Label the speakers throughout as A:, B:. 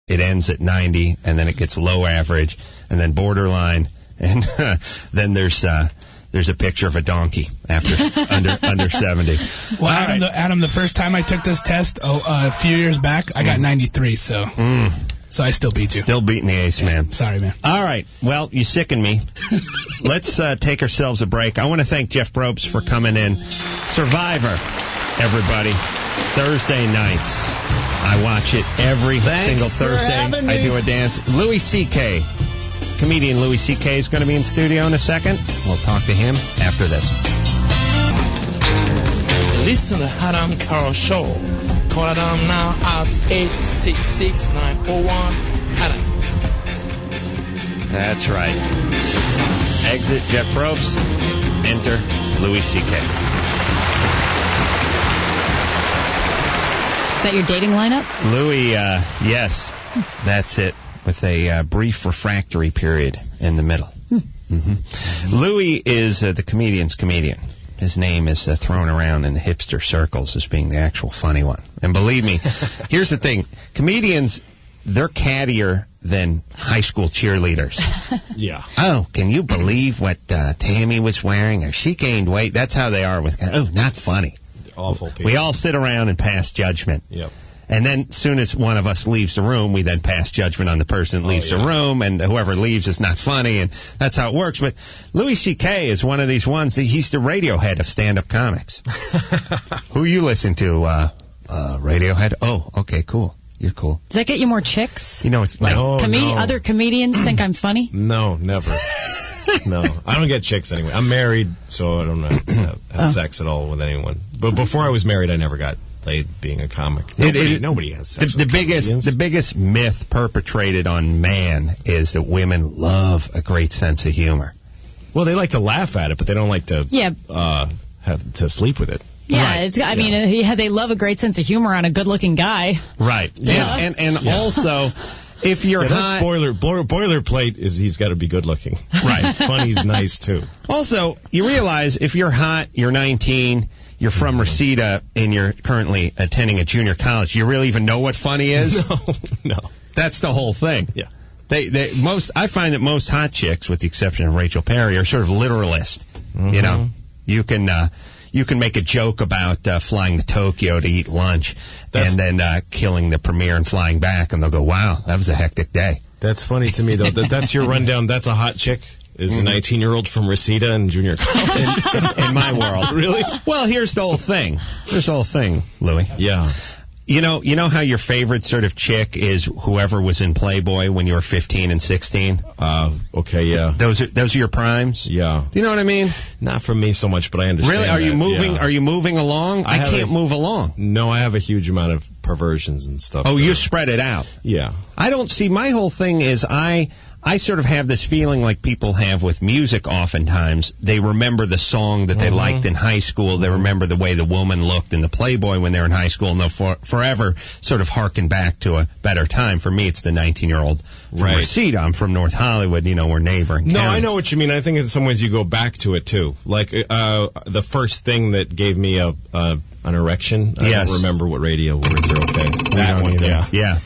A: it ends at 90, and then it gets low average, and then borderline, and then there's a picture of a donkey after under 70.
B: Well, Adam, the first time I took this test a few years back, I got 93, so I still beat you.
A: Still beating the ace, man.
B: Sorry, man.
A: All right. Well, you sicken me. Let's take ourselves a break. I want to thank Jeff Probst for coming in. Survivor, everybody. Thursday nights. I watch it every single Thursday. I do a dance. Louis C.K., comedian Louis C.K. is going to be in studio in a second. We'll talk to him after this.
C: Listen to Adam Carl Show. Call Adam now at 866-941-ADAM.
A: That's right. Exit Jeff Probst. Enter Louis C.K.
D: Is that your dating lineup?
A: Louis, yes, that's it, with a brief refractory period in the middle. Louis is the comedian's comedian. His name is thrown around in the hipster circles as being the actual funny one. And believe me, here's the thing. Comedians, they're cattier than high school cheerleaders.
E: Yeah.
A: Oh, can you believe what Tammy was wearing? Or she gained weight. That's how they are with, not funny.
E: Awful people.
A: We all sit around and pass judgment.
E: Yep.
A: And then as soon as one of us leaves the room, we then pass judgment on the person that leaves the room, and whoever leaves is not funny, and that's how it works. But Louis C.K. is one of these ones. He's the Radiohead of stand-up comics. Who you listen to? Radiohead? Oh, okay, cool. You're cool.
D: Does that get you more chicks?
A: You know,
E: No.
D: Other comedians think I'm funny?
E: No, never. No, I don't get chicks anyway. I'm married, so I don't have sex at all with anyone. But before I was married, I never got laid being a comic. Nobody has sex with comedians.
A: The biggest myth perpetrated on man is that women love a great sense of humor.
E: Well, they like to laugh at it, but they don't like to have to sleep with it.
D: Yeah, right. They love a great sense of humor on a good-looking guy.
A: Right. Yeah. And also, if you're hot...
E: boilerplate is he's got to be good-looking.
A: Right.
E: Funny's nice, too.
A: Also, you realize if you're hot, you're 19... You're from Reseda, and you're currently attending a junior college. Do you really even know what funny is?
E: No.
A: That's the whole thing.
E: Yeah.
A: I find that most hot chicks, with the exception of Rachel Perry, are sort of literalist. Mm-hmm. You know, you can make a joke about flying to Tokyo to eat lunch, and then killing the premiere and flying back, and they'll go, "Wow, that was a hectic day."
E: That's funny to me, though. That's your rundown. That's a hot chick. Is a 19-year-old from Reseda in junior college.
A: in my world.
E: Really?
A: Well, here's the whole thing. Louis.
E: Yeah.
A: You know how your favorite sort of chick is whoever was in Playboy when you were 15 and 16?
E: Okay, yeah.
A: Those are your primes?
E: Yeah.
A: Do you know what I mean?
E: Not from me so much, but I understand.
A: Really? Are you moving?
E: Yeah.
A: Are you moving along? I can't move along.
E: No, I have a huge amount of perversions and stuff.
A: Oh, you spread it out.
E: Yeah.
A: I don't see. My whole thing is I sort of have this feeling like people have with music oftentimes. They remember the song that they liked in high school. They remember the way the woman looked in the Playboy when they were in high school, and they'll forever sort of harken back to a better time. For me, it's the 19-year-old from Reseda. I'm from North Hollywood. You know, we're neighboring counties.
E: I know what you mean. I think in some ways you go back to it, too. Like the first thing that gave me an erection, I don't remember what radio were. Okay. That one,
A: yeah.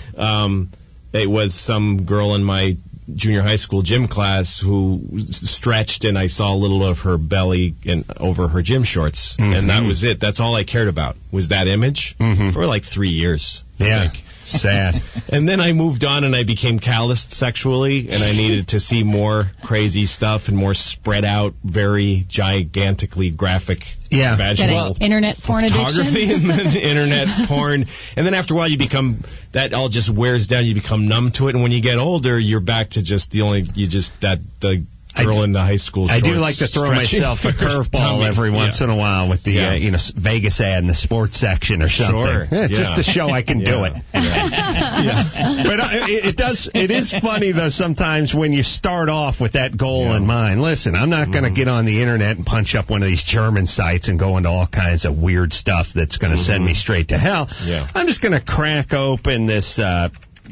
E: It was some girl in my junior high school gym class who stretched, and I saw a little of her belly and over her gym shorts, and that was it. That's all I cared about was that image for like 3 years.
A: Yeah, sad.
E: And then I moved on, and I became calloused sexually, and I needed to see more crazy stuff and more spread out, very gigantically graphic.
A: Yeah,
E: vaginal
D: internet porn
E: photography
D: addiction?
E: and then internet porn. And then after a while, that all just wears down. You become numb to it. And when you get older, you're back to just the girl in the high school shorts.
A: I do like to throw myself a curveball every once in a while with the Vegas ad in the sports section or something.
E: Sure.
A: Just to show I can do it. But it is funny though sometimes when you start off with that goal in mind. Listen, I'm not going to get on the internet and punch up one of these German sites and go into all kinds of weird stuff that's going to send me straight to hell.
E: Yeah.
A: I'm just going to crack open this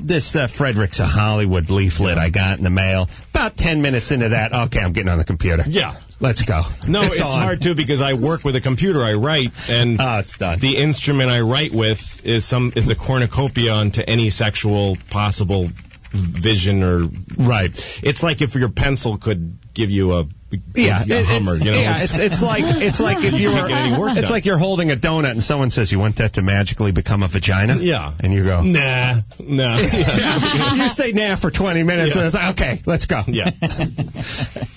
A: this Fredericks of Hollywood leaflet I got in the mail. About 10 minutes into that, okay, I'm getting on the computer.
E: Yeah.
A: Let's go.
E: No, it's hard, too, because I work with a computer. I write, and
A: it's done.
E: The instrument I write with is a cornucopia onto any sexual possible vision or...
A: Right.
E: It's like if your pencil could give you a Hummer, you know?
A: Yeah, it's like if you were, it's like you're holding a donut and someone says, you want that to magically become a vagina?
E: Yeah.
A: And you go,
E: nah.
A: You say nah for 20 minutes and it's like, okay, let's go.
E: Yeah.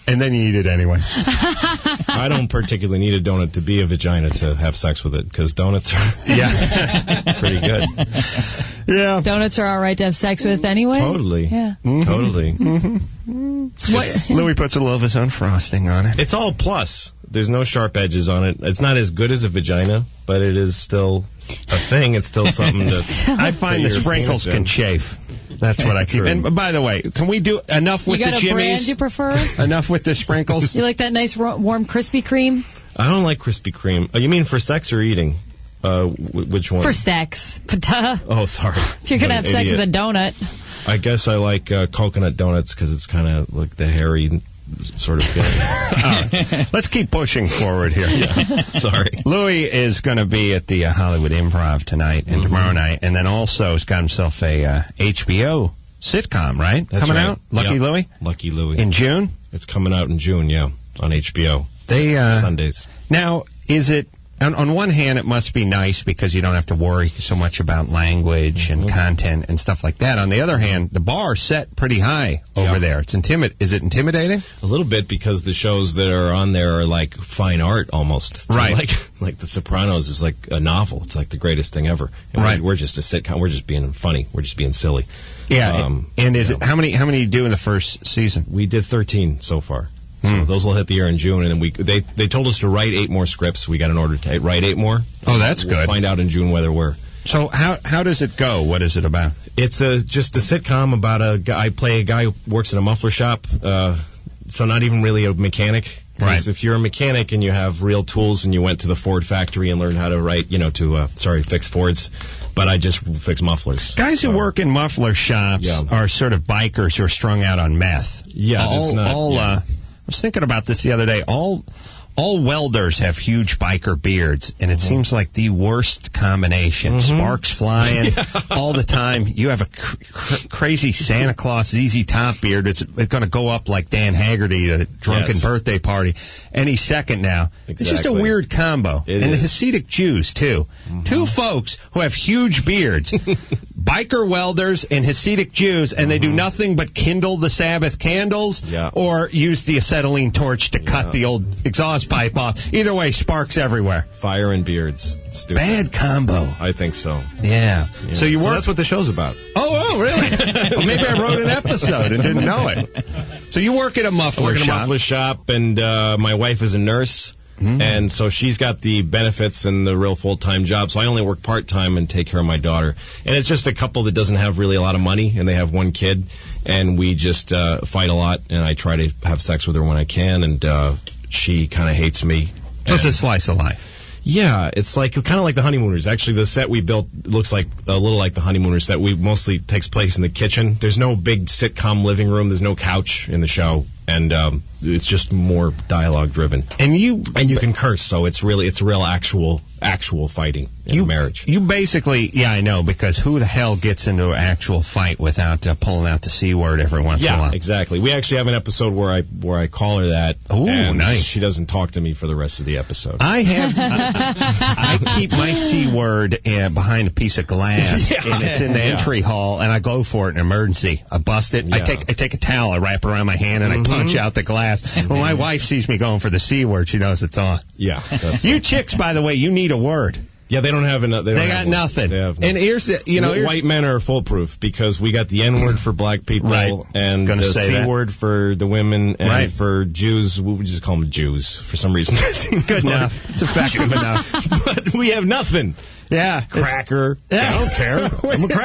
A: And then you eat it anyway.
E: I don't particularly need a donut to be a vagina to have sex with it, because donuts are pretty good.
A: Yeah.
D: Donuts are all right to have sex with anyway?
E: Totally.
D: Yeah.
E: Mm-hmm. Totally.
A: Mm-hmm. Louis puts a little of his own frosting on it.
E: It's all plus. There's no sharp edges on it. It's not as good as a vagina, but it is still a thing. It's still something to...
A: I find the sprinkles can chafe. That's what I keep.
E: True.
A: And by the way, can we do enough with the jimmies?
D: You got a brand you prefer?
A: Enough with the sprinkles?
D: You like that nice warm Krispy Kreme?
E: I don't like Krispy Kreme. Oh, you mean for sex or eating? Which one?
D: For sex.
E: Oh, sorry.
D: If you're going to have sex with a donut.
E: I guess I like coconut donuts because it's kind of like the hairy sort of feeling.
A: Let's keep pushing forward here.
E: Sorry.
A: Louis is going to be at the Hollywood Improv tonight and tomorrow night, and then also has got himself a HBO sitcom, right?
E: That's
A: coming
E: right.
A: out? Lucky Louie?
E: Lucky Louie.
A: In June?
E: It's coming out in June, on HBO. Sundays.
A: Now, is it... On one hand, it must be nice because you don't have to worry so much about language and content and stuff like that. On the other hand, the bar's set pretty high over there. It's Is it intimidating?
E: A little bit, because the shows that are on there are like fine art almost.
A: Right.
E: Like The Sopranos is like a novel. It's like the greatest thing ever. And we're just a sitcom. We're just being funny. We're just being silly.
A: Yeah. And is it how many you do in the first season?
E: We did 13 so far. So those will hit the air in June, and then they told us to write 8 more scripts. We got an order to write 8 more.
A: Oh, that's good.
E: We'll find out in June whether we're.
A: So how does it go? What is it about?
E: It's just a sitcom about a guy. I play a guy who works in a muffler shop. So not even really a mechanic.
A: Right.
E: If you're a mechanic and you have real tools and you went to the Ford factory and learned how to write, fix Fords, but I just fix mufflers.
A: Guys who work in muffler shops are sort of bikers who are strung out on meth.
E: Yeah,
A: I was thinking about this the other day. All welders have huge biker beards, and it seems like the worst combination. Sparks flying all the time. You have a crazy Santa Claus ZZ Top beard. It's going to go up like Dan Haggerty at a drunken birthday party any second now.
E: Exactly.
A: It's just a weird combo.
E: It
A: and
E: is.
A: The Hasidic Jews, too. Two folks who have huge beards. Biker welders and Hasidic Jews, and they do nothing but kindle the Sabbath candles or use the acetylene torch to cut the old exhaust pipe off. Either way, sparks everywhere.
E: Fire and beards. Stupid.
A: Bad combo.
E: I think so.
A: Yeah. So you work.
E: That's what the show's about.
A: Oh, really? Well, maybe I wrote an episode and didn't know it. So you work at a muffler shop.
E: I work at a muffler shop, and my wife is a nurse. And so she's got the benefits and the real full-time job. So I only work part-time and take care of my daughter. And it's just a couple that doesn't have really a lot of money, and they have one kid. And we just fight a lot, and I try to have sex with her when I can, and she kind of hates me.
A: So it's a slice of life.
E: Yeah, it's like kind of like the Honeymooners. Actually, the set we built looks like a little like the Honeymooners set. We mostly takes place in the kitchen. There's no big sitcom living room. There's no couch in the show, and it's just more dialogue driven. And you can curse, so it's real actual fighting in marriage.
A: You basically, I know, because who the hell gets into an actual fight without pulling out the C word every once in a while?
E: Yeah, exactly. We actually have an episode where I call her that.
A: Oh, nice.
E: She doesn't talk to me for the rest of the episode.
A: I keep my C word behind a piece of glass, and it's in the entry hall, and I go for it in emergency. I bust it. Yeah. I take a towel, I wrap it around my hand, and I punch out the glass. When my wife sees me going for the C word, she knows it's on.
E: Yeah.
A: You chicks, by the way, you need a word.
E: Yeah, they don't have enough.
A: They got nothing.
E: They have
A: and here's the,
E: white men are foolproof because we got the N word for black people and the C word for the women, and for Jews, we just call them Jews for some reason.
A: Good enough. It's effective enough.
E: But we have nothing.
A: Yeah.
E: Cracker. I don't care. I'm a cracker.